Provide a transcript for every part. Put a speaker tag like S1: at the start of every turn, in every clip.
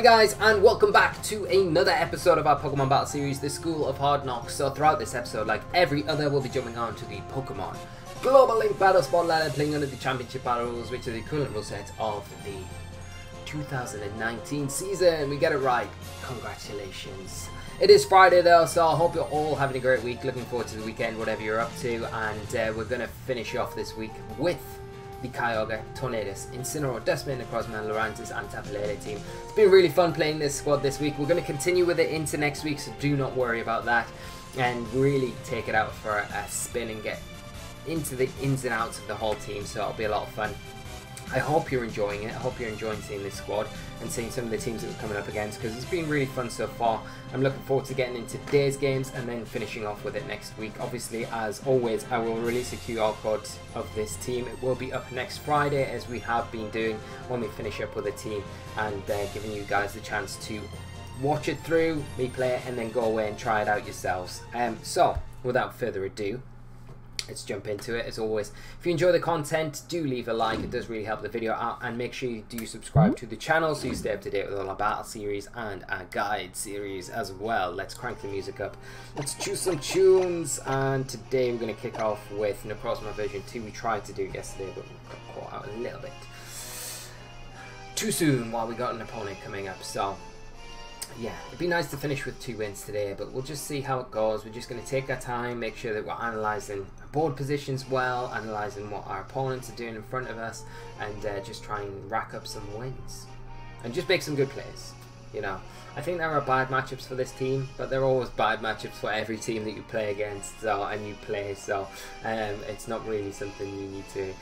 S1: Hi guys, and welcome back to another episode of our Pokemon Battle Series, the School of Hard Knocks. So throughout this episode, like every other, we'll be jumping on to the Pokemon Global Link Battle Spotlight and playing under the Championship Battle Rules, which are the equivalent rule set of the 2019 season. We get it right. Congratulations. It is Friday though, so I hope you're all having a great week. Looking forward to the weekend, whatever you're up to. And we're going to finish off this week with the Kyogre, Tornadus, Incineroar, Dusk Mane Necrozma, Lurantis and Tornadus team. It's been really fun playing this squad this week. We're going to continue with it into next week, so do not worry about that. And really take it out for a spin and get into the ins and outs of the whole team, so it'll be a lot of fun. I hope you're enjoying it. I hope you're enjoying seeing this squad and seeing some of the teams that we're coming up against, because it's been really fun so far. I'm looking forward to getting into today's games and then finishing off with it next week. Obviously, as always, I will release a QR code of this team. It will be up next Friday, as we have been doing when we finish up with a team, and giving you guys the chance to watch it through, me play it, and then go away and try it out yourselves. So, without further ado, let's jump into it. As always, if you enjoy the content, do leave a like. It does really help the video out, and make sure you do subscribe to the channel so you stay up to date with all our battle series and our guide series as well. Let's crank the music up. Let's choose some tunes, and today we're going to kick off with Necrozma version 2. We tried to do it yesterday, but we got caught out a little bit too soon while we got an opponent coming up. So yeah, it'd be nice to finish with 2 wins today, but we'll just see how it goes. We're just going to take our time, make sure that we're analysing board positions well, analysing what our opponents are doing in front of us, and just try and rack up some wins and just make some good plays. You know, I think there are bad matchups for this team, but there are always bad matchups for every team that you play against, so, and you play, so it's not really something you need to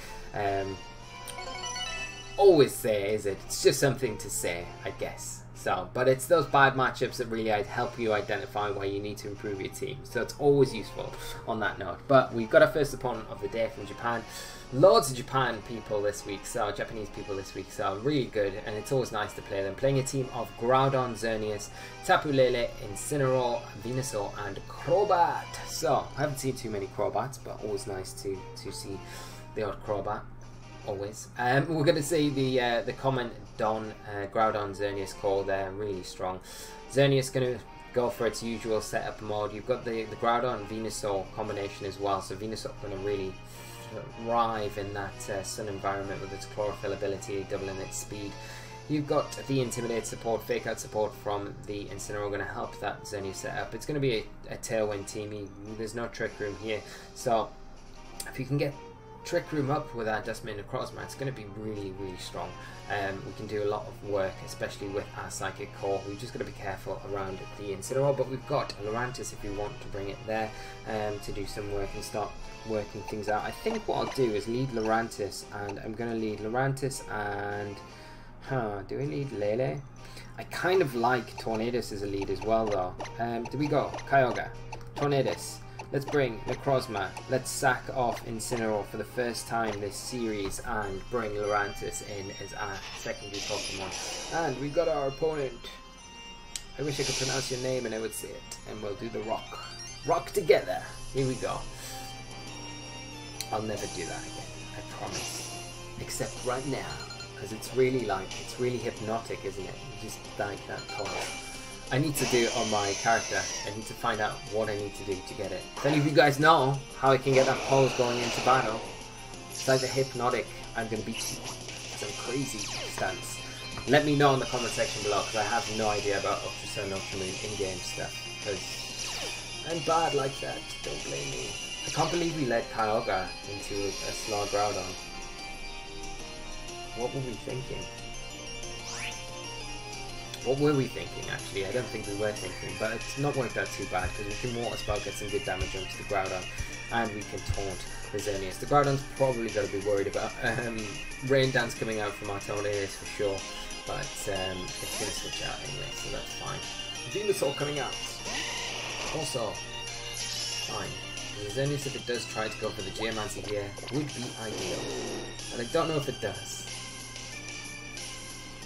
S1: always say, is it? It's just something to say, I guess. So, but it's those bad matchups that really help you identify where you need to improve your team. So it's always useful on that note. But we've got our first opponent of the day from Japan. Loads of Japan people this week, so Japanese people this week, so really good, and it's always nice to play them. Playing a team of Groudon, Xerneas, Tapu Lele, Incineroar, Venusaur, and Crobat. So I haven't seen too many Crobats, but always nice to see the odd Crobat. Always. We're going to see the common Groudon Xerneas call there, really strong. Xerneas going to go for its usual setup mode. You've got the Groudon Venusaur combination as well, so Venusaur going to really thrive in that sun environment with its chlorophyll ability, doubling its speed. You've got the Intimidate support, Fake Out support from the Incineroar going to help that Xerneas setup. It's going to be a Tailwind team. There's no Trick Room here, so if you can get Trick Room up with our Dusk Mane Necrozma, it's going to be really, really strong. We can do a lot of work, especially with our Psychic Core. We've just got to be careful around the Incineroar, but we've got Lurantis if we want to bring it there to do some work and start working things out. I think what I'll do is lead Lurantis, and I'm going to lead Lurantis and... do we lead Lele? I kind of like Tornadus as a lead as well, though. Do we go? Kyogre, Tornadus. Let's bring Necrozma. Let's sack off Incineroar for the first time this series and bring Lurantis in as our secondary Pokemon. And we've got our opponent. I wish I could pronounce your name and I would say it. And we'll do the rock. Rock together. Here we go. I'll never do that again. I promise. Except right now. Because it's really hypnotic, isn't it? Just like that pose. I need to do it on my character. I need to find out what I need to do to get it. If any of you guys know how I can get that pose going into battle, it's like the hypnotic, I'm going to beat you. Some crazy stance. Let me know in the comment section below, because I have no idea about Ultra Sun, Ultra Moon in-game stuff. Because I'm bad like that, don't blame me. I can't believe we let Kyogre into a slow Groudon. What were we thinking? What were we thinking, actually? I don't think we were thinking, but it's not worked out too bad, because we can Water Spout, get some good damage onto the Groudon, and we can taunt the Xerneas. The Groudon's probably got to be worried about Rain Dance coming out from our Tornadus for sure, but it's going to switch out anyway, so that's fine. Venusaur coming out. Also, fine. The Xerneas, if it does try to go for the Geomancy here, would be ideal, and I don't know if it does.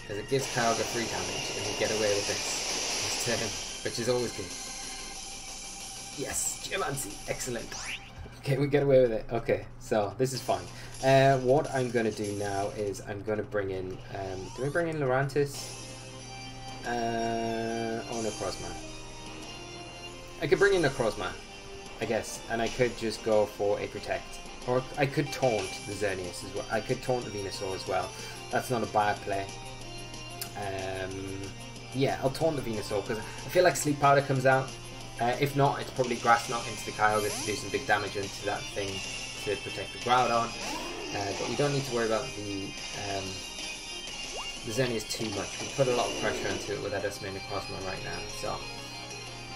S1: Because it gives Kyogre 3 damage and we get away with this turn, which is always good. Yes, Geomancy, excellent. Okay, we get away with it. Okay, so this is fine. What I'm going to do now is I'm going to bring in... do we bring in Lurantis? Or Necrozma. I could bring in Necrozma, I guess, and I could just go for a Protect. Or I could taunt the Xerneas as well. I could taunt the Venusaur as well. That's not a bad play. Yeah, I'll taunt the Venusaur because I feel like Sleep Powder comes out. If not, it's probably Grass Knot into the Kyogre to do some big damage into that thing to protect the Groudon. But we don't need to worry about the Xerneas too much. We put a lot of pressure into it with our Dusk Mane Necrozma right now. So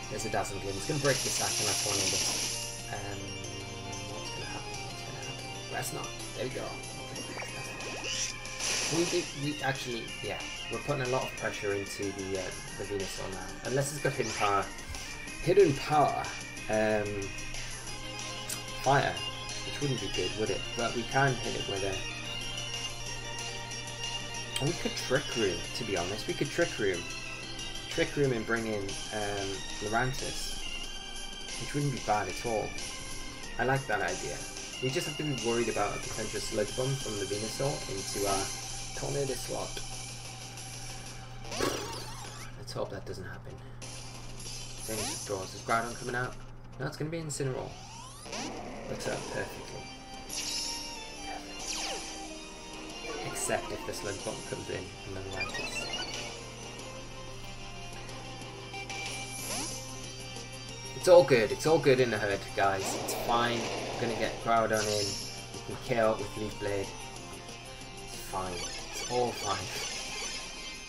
S1: there's a Dazzling Gleam. It's going to break the sack and that's one of this. What's going to happen? What's going to happen? Grass Knot. There we go. We actually, yeah, we're putting a lot of pressure into the Venusaur now. Unless it's got hidden power. Hidden power, fire, which wouldn't be good, would it? But we can hit it with a... we could Trick Room, to be honest. We could Trick Room. Trick Room and bring in Lurantis, which wouldn't be bad at all. I like that idea. We just have to be worried about a potential Sludge Bomb from the Venusaur into our Tornadus slot. Let's hope that doesn't happen. Draws. Is Groudon coming out? No, it's going to be Incineroar. Looks out perfectly. Perfect. Except if the Sludge Bomb comes in and then Lurantis. It's all good. It's all good in the herd, guys. It's fine. We're going to get Groudon in. We can kill with Leaf Blade. It's fine. It's all fine.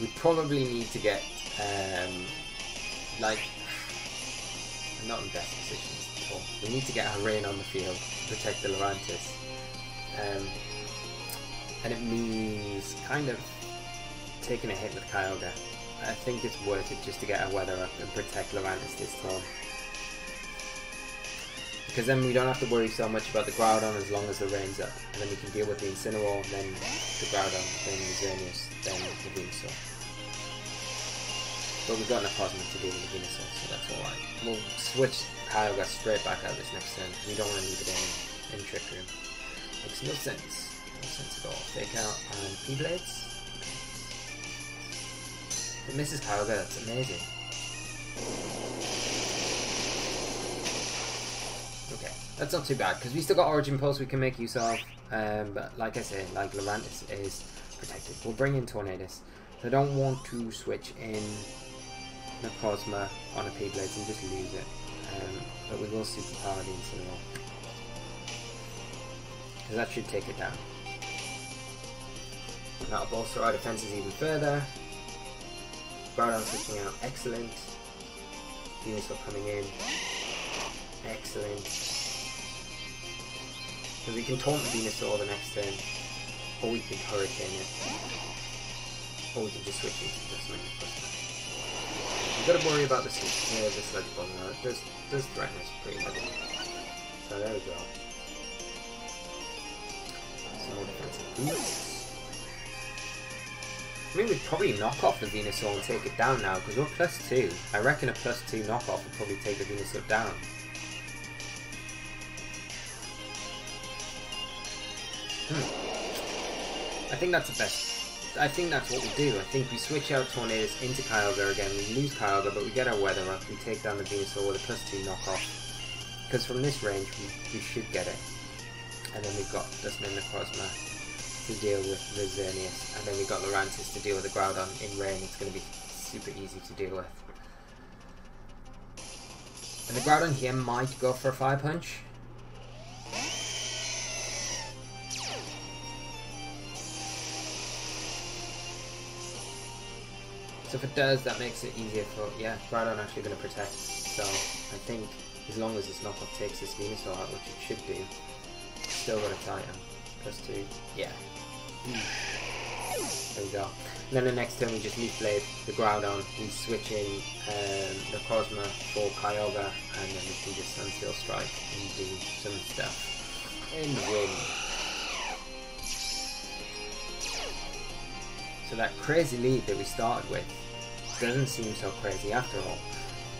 S1: We probably need to get, like... I'm not in best positions at all. We need to get our Rain on the field to protect the Lurantis. And it means kind of taking a hit with Kyogre. I think it's worth it just to get our weather up and protect Lurantis this time. Because then we don't have to worry so much about the Groudon as long as the Rain's up. And then we can deal with the Incineroar, then the Groudon, then the Xerneas, then the Venusaur. But we've got Necrozma to deal with the Venusaur, so that's alright. We'll switch Kyogre straight back out this next turn. We don't want to leave it in Trick Room. Makes no sense. No sense at all. Fake out and P-Blades. It misses Kyogre, that's amazing. Okay, that's not too bad, because we still got Origin Pulse we can make use of. But like I say, like Lurantis is protected. We'll bring in Tornadus. So I don't want to switch in Necrozma on a P-Blades and just lose it. But we will superpower the Incineroar. Because that should take it down. That'll bolster our defenses even further. Groudon switching out, excellent. Venusaur coming in, excellent. Because we can taunt the Venusaur the next turn, or we can Hurricane it, or we can just switch into Dusk Mane Necrozma. We've got to worry about the Sludge Bomb now. It does threaten us pretty heavily. So there we go. Some more defensive boosts. I mean, we'd probably knock off the Venusaur and take it down now, because we're +2. I reckon a +2 knockoff would probably take the Venusaur down. I think that's the best. I think that's what we do. I think we switch out Tornadus into Kyogre again. We lose Kyogre, but we get our weather up. We take down the Venusaur with a +2 knockoff. Because from this range, we should get it. And then we've got Dusk Mane Necrozma to deal with the Xerneas, and then we've got Lurantis to deal with the Groudon in rain. It's going to be super easy to deal with. And the Groudon here might go for a Fire Punch. So if it does, that makes it easier for, yeah, Groudon actually going to protect. So I think as long as this knockoff takes this Venusaur out, which it should do, still got a Titan. +2, yeah. There we go. And then the next turn we just Leaf Blade the Groudon, we switch in Necrozma for Kyogre, and then we can just Sunsteel Strike and do some stuff and win. So that crazy lead that we started with doesn't seem so crazy after all.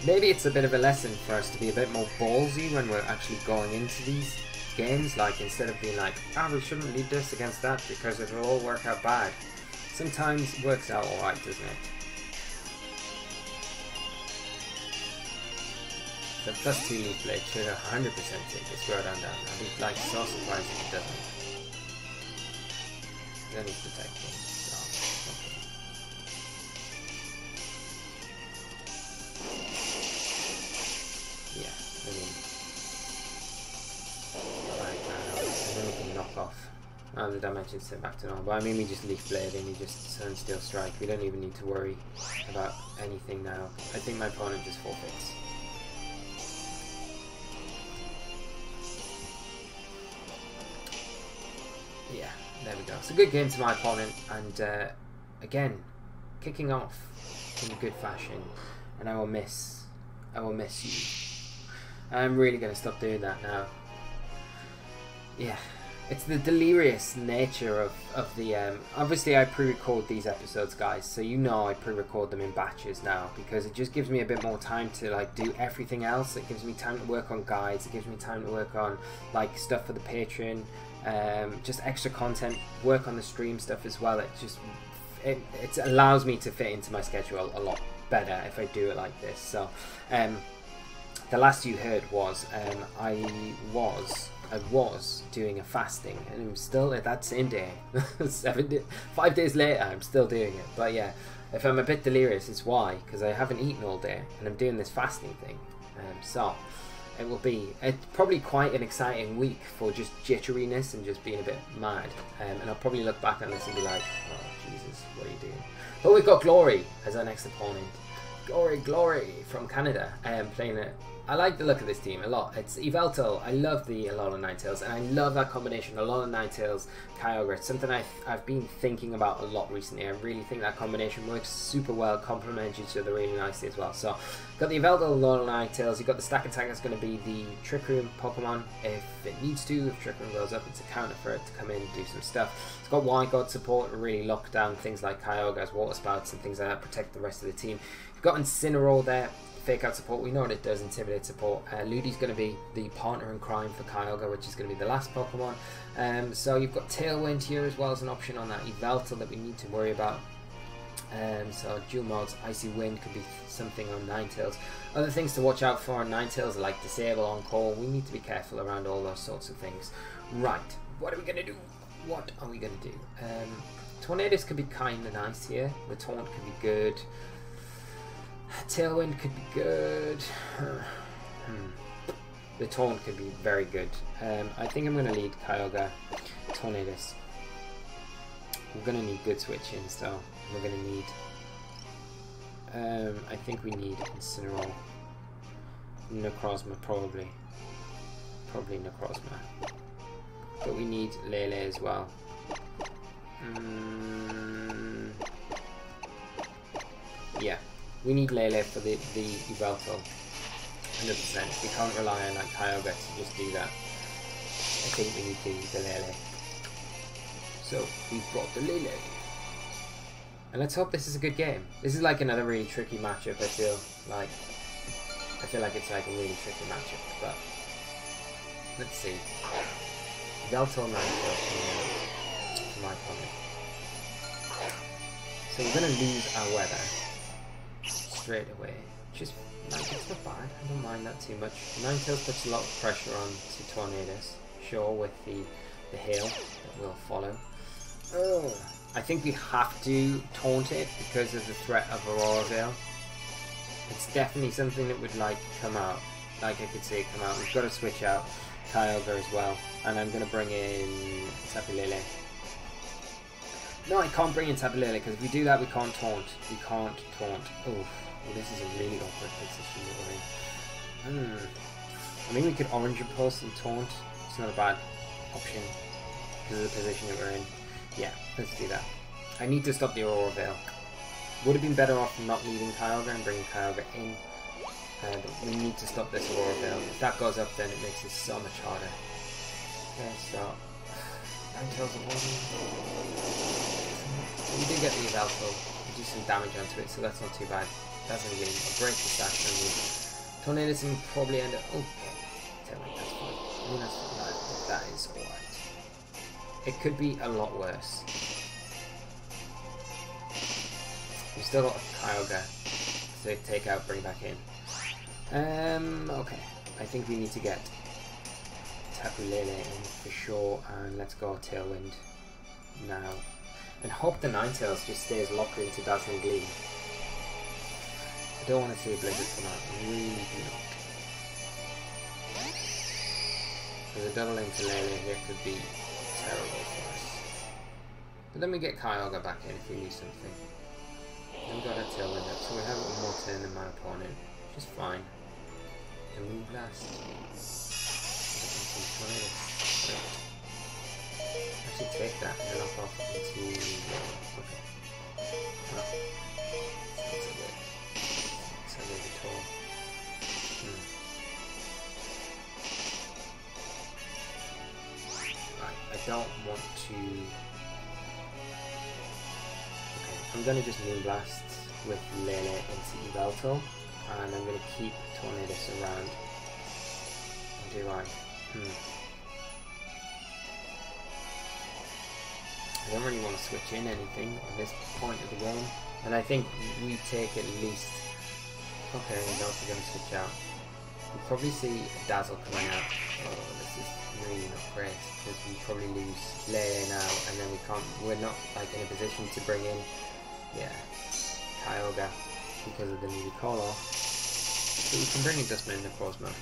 S1: Maybe it's a bit of a lesson for us to be a bit more ballsy when we're actually going into these games, like instead of being like, we shouldn't lead this against that because it'll all work out bad. Sometimes it works out alright, doesn't it? The plus 2 Leaf Blade should 100% take this Groudon down. I'd be like so surprised if it doesn't. Then he's protecting, so okay. Yeah, I mean, right now, and then we can knock off. Oh, the dimensions sent back to normal. But I mean, we just Leaf Blade and we just Sunsteel Strike. We don't even need to worry about anything now. I think my opponent just forfeits. Yeah, there we go. It's a good game to my opponent, and again, kicking off in good fashion. And I will miss you. I'm really going to stop doing that now. Yeah. It's the delirious nature of the... obviously, I pre-record these episodes, guys, so you know I pre-record them in batches now, because it just gives me a bit more time to, like, do everything else. It gives me time to work on guides. It gives me time to work on, like, stuff for the Patreon, just extra content, work on the stream stuff as well. It just... It allows me to fit into my schedule a lot better if I do it like this. So, the last you heard was, I was doing a fasting, and I'm still at that same day. 5 days later, I'm still doing it. But yeah, if I'm a bit delirious, it's why, because I haven't eaten all day, and I'm doing this fasting thing. So it will be probably quite an exciting week for just jitteriness and just being a bit mad. And I'll probably look back on this and be like, oh Jesus, what are you doing? But we've got Glory as our next opponent. Glory from Canada, playing it. I like the look of this team a lot. It's Yveltal. I love the Alolan Ninetales, and I love that combination, Alolan Ninetales, Kyogre. It's something I've been thinking about a lot recently. I really think that combination works super well, complements each other really nicely as well. So, got the Yveltal, Alolan Ninetales. You've got the stack attack that's going to be the Trick Room Pokemon if it needs to. If Trick Room goes up, it's a counter for it to come in and do some stuff. It's got White God support to really lock down things like Kyogre as Water Spouts and things like that, protect the rest of the team. You've got Incineroar there. Fake out support, we know what it does, intimidate support. Ludi's going to be the partner in crime for Kyogre, which is going to be the last Pokemon. So you've got Tailwind here as well as an option on that Yveltal that we need to worry about. So dual modes, Icy Wind could be something on Ninetales. Other things to watch out for on Ninetales are like Disable, On Call. We need to be careful around all those sorts of things. Right, what are we going to do? What are we going to do? Tornadus could be kind of nice here. The Taunt could be good. Tailwind could be good. The Taunt could be very good. I think I'm going to lead Kyogre, Tornadus. We're going to need good switch-ins though. We're going to need... I think we need Incineroar. Necrozma probably. Probably Necrozma. But we need Lele as well. Yeah. We need Lele for the Yveltal, 100%. We can't rely on like Kyogre to just do that. I think we need the Lele. So we've got the Lele. And let's hope this is a good game. This is like another really tricky matchup. I feel like it's like a really tricky matchup. But let's see. Yveltal Ninetales for my opponent. So we're gonna lose our weather straight away, just like it's not bad. I don't mind that too much. Ninetales puts a lot of pressure on to Tornadus, sure, with the hail that will follow. Oh, I think we have to taunt it because of the threat of Aurora Veil. It's definitely something that would like come out. Like I could see it come out. We've got to switch out Kyogre as well, and I'm gonna bring in Tapu Lele. No, I can't bring in Tapu Lele because if we do that, we can't taunt. We can't taunt. Oh. Well, this is a really awkward position that we're in. I mean, we could Orange Impulse and Taunt. It's not a bad option because of the position that we're in. Yeah, let's do that. I need to stop the Aurora Veil. Would have been better off not leaving Kyogre and bringing Kyogre in. But we need to stop this Aurora Veil. If that goes up, then it makes it so much harder. Okay, so... Ninetales of Water. We did get the Yveltal. We do some damage onto it, so that's not too bad. That's a game. I'll break the stash from you. Tornadus and probably end up... Oh, Tailwind, that's fine. I mean, that's fine. That is alright. It could be a lot worse. We've still got Kyogre to take out, bring back in. Okay. I think we need to get Tapu Lele in for sure, and let's go Tailwind now. And hope the Ninetales just stays locked into Dazzling Gleam. I don't want to see a Blizzard come out, I really do not. Because a double into Lele here could be terrible for us. But then we get Kyogre back in if we lose something. Then we got a Tailwind up, so we have one more turn than my opponent, which is fine. And Moonblast. Actually take that and knock off into okay. Oh. That's a bit tall. Right, I don't want to. Okay, I'm gonna just Moonblast with Lele into Yveltal, and I'm gonna keep Tornadus around. Or do I? I don't really want to switch in anything at this point of the game, and I think we take at least. Okay, we're also going to switch out. We'll probably see Dazzle coming out. Oh, this is really not great because we probably lose Lele now, and then we can't. We're not like in a position to bring in, Kyogre because of the new call off. So we can bring in Dusk Mane Necrozma.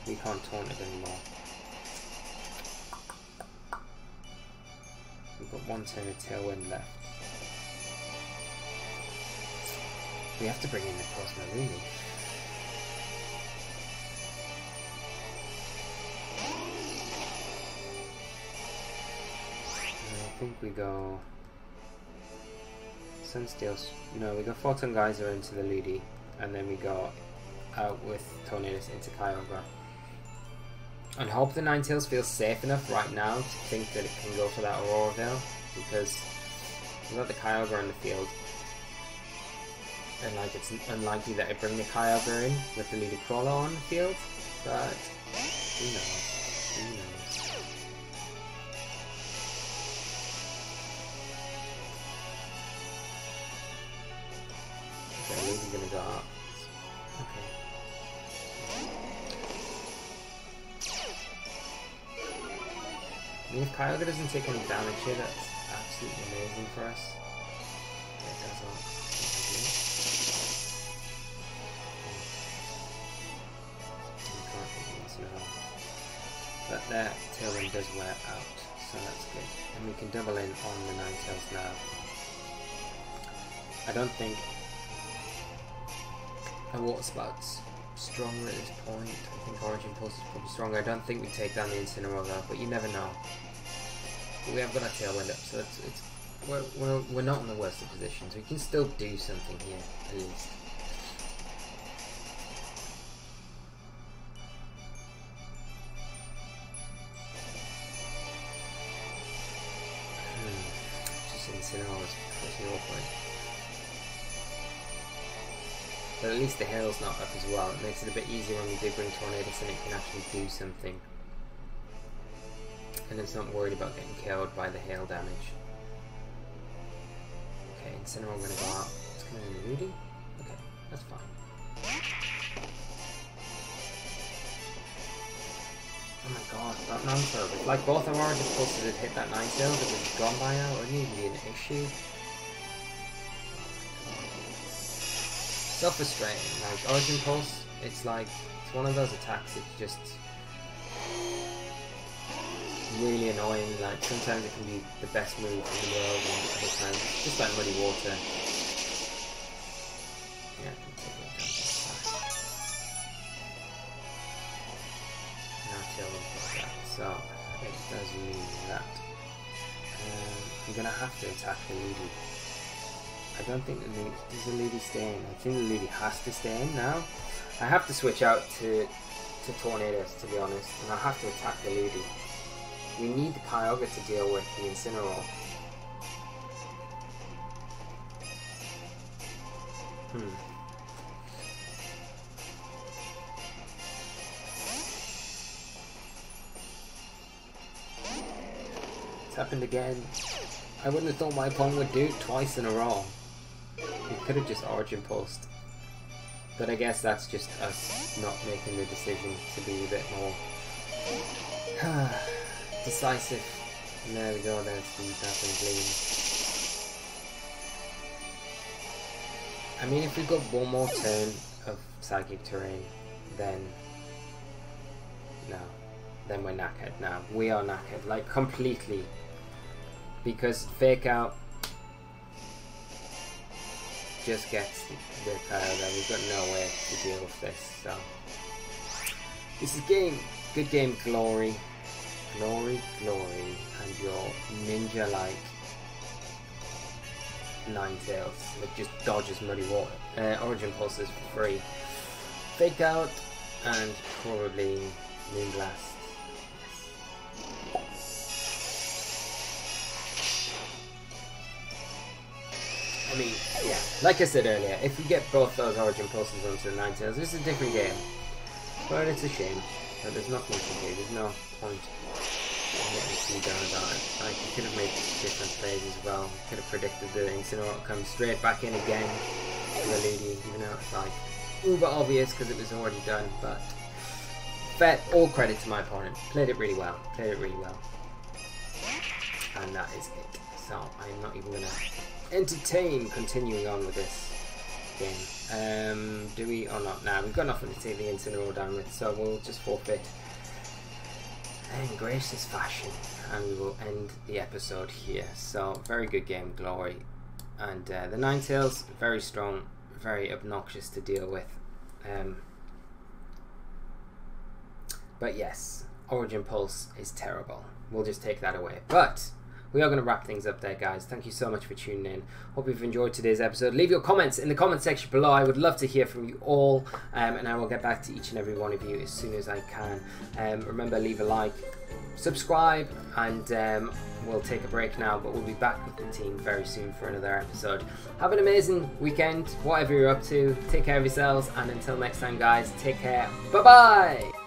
S1: We can't taunt it anymore. We've got one turn of Tailwind left. We have to bring in Necrozma, really. And I think we go Sunsteel. No, we go Photon Geyser into the Ludi, and then we go out with Tornadus into Kyogre. And hope the Ninetales feels safe enough right now to think that it can go for that Aurora Veil, because we've got the Kyogre in the field, and like it's unlikely that I bring the Kyogre in with the Ludicolo on the field, but who knows? Who knows? Okay, Ludi's gonna go up. Okay. I mean, if Kyogre doesn't take any damage here, that's absolutely amazing for us. Okay, that's all. But that Tailwind does wear out, so that's good. And we can double in on the Ninetales now. I don't think a Water Spout's stronger at this point. I think Origin Pulse is probably stronger. I don't think we take down the Incineroar, but you never know. But we have got our Tailwind up, so we're not in the worst of positions. We can still do something here, at least. Just Incineroar is pretty awkward. But at least the hail's not up as well. It makes it a bit easier when we do bring Tornadus and it can actually do something. And it's not worried about getting killed by the hail damage. Okay, Incineroar I'm gonna go out. It's gonna be Rudy? Okay, that's fine. Oh my god, that Ninetales. If like both our Origin Pulses had hit that Ninetales, it would have gone by now. It wouldn't even be an issue. Self-restraint, like Origin Pulse, it's one of those attacks, it's just really annoying. Like sometimes it can be the best move in the world, and other times it's just like muddy water. Yeah, I can take it down. Now Tailwind like that, so it does mean that I'm gonna have to attack the Ludi. I don't think does the Ludi stay in? I think the Ludi has to stay in now. I have to switch out to Tornadus, to be honest, and I have to attack the Ludi. We need the Kyogre to deal with the Incineroar. It's happened again. I wouldn't have thought my opponent would do it twice in a row. He could have just Origin Pulsed. But I guess that's just us not making the decision to be a bit more decisive. And there we go, there's the Dazzling Gleam. I mean, if we got one more turn of Psychic Terrain, then no. Then we're knackered now. We are knackered, like completely. Because Fake Out just gets the Kyogre. We've got no way to deal with this. So this is good game, Glory, and your ninja-like Ninetales that just dodges muddy water. Origin Pulses for free. Fake Out and probably Moonblast. I mean, yeah, like I said earlier, if we get both those Origin Pulses onto the Ninetales, this is a different game. But it's a shame that there's nothing to do. There's no point in getting too down about it. Like, you could have made different plays as well. Could have predicted the Incineroar come straight back in again to the Lady, even though it's like uber obvious because it was already done. But all credit to my opponent. Played it really well. And that is it. So I'm not even gonna entertain continuing on with this game. Do we or not? Nah, we've got nothing to take the Incineroar down with, so we'll just forfeit in gracious fashion, and we will end the episode here. So very good game, Glory, and the Ninetales, very strong, very obnoxious to deal with. But yes, Origin Pulse is terrible. We'll just take that away. But we are going to wrap things up there, guys. Thank you so much for tuning in. Hope you've enjoyed today's episode. Leave your comments in the comment section below. I would love to hear from you all, and I will get back to each and every one of you as soon as I can. Remember, leave a like, subscribe, and we'll take a break now, but we'll be back with the team very soon for another episode. Have an amazing weekend, whatever you're up to. Take care of yourselves, and until next time, guys, take care. Bye-bye!